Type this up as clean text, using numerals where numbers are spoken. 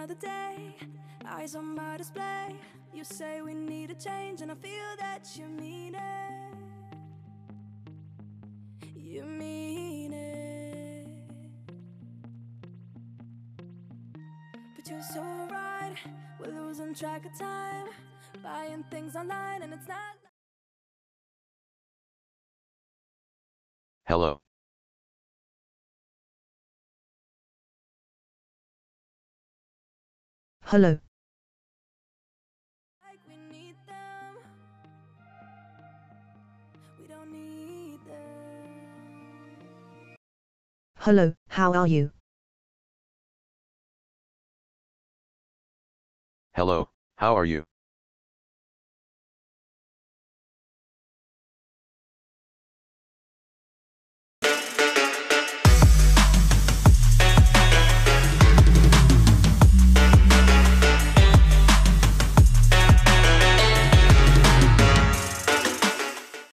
another day, eyes on my display. You say we need a change, and I feel that you mean it. You mean it. But you're so right, we're losing track of time, buying things online, and it's not. Hello. Hello. Like we need them. We don't need them. Hello, how are you? Hello, how are you?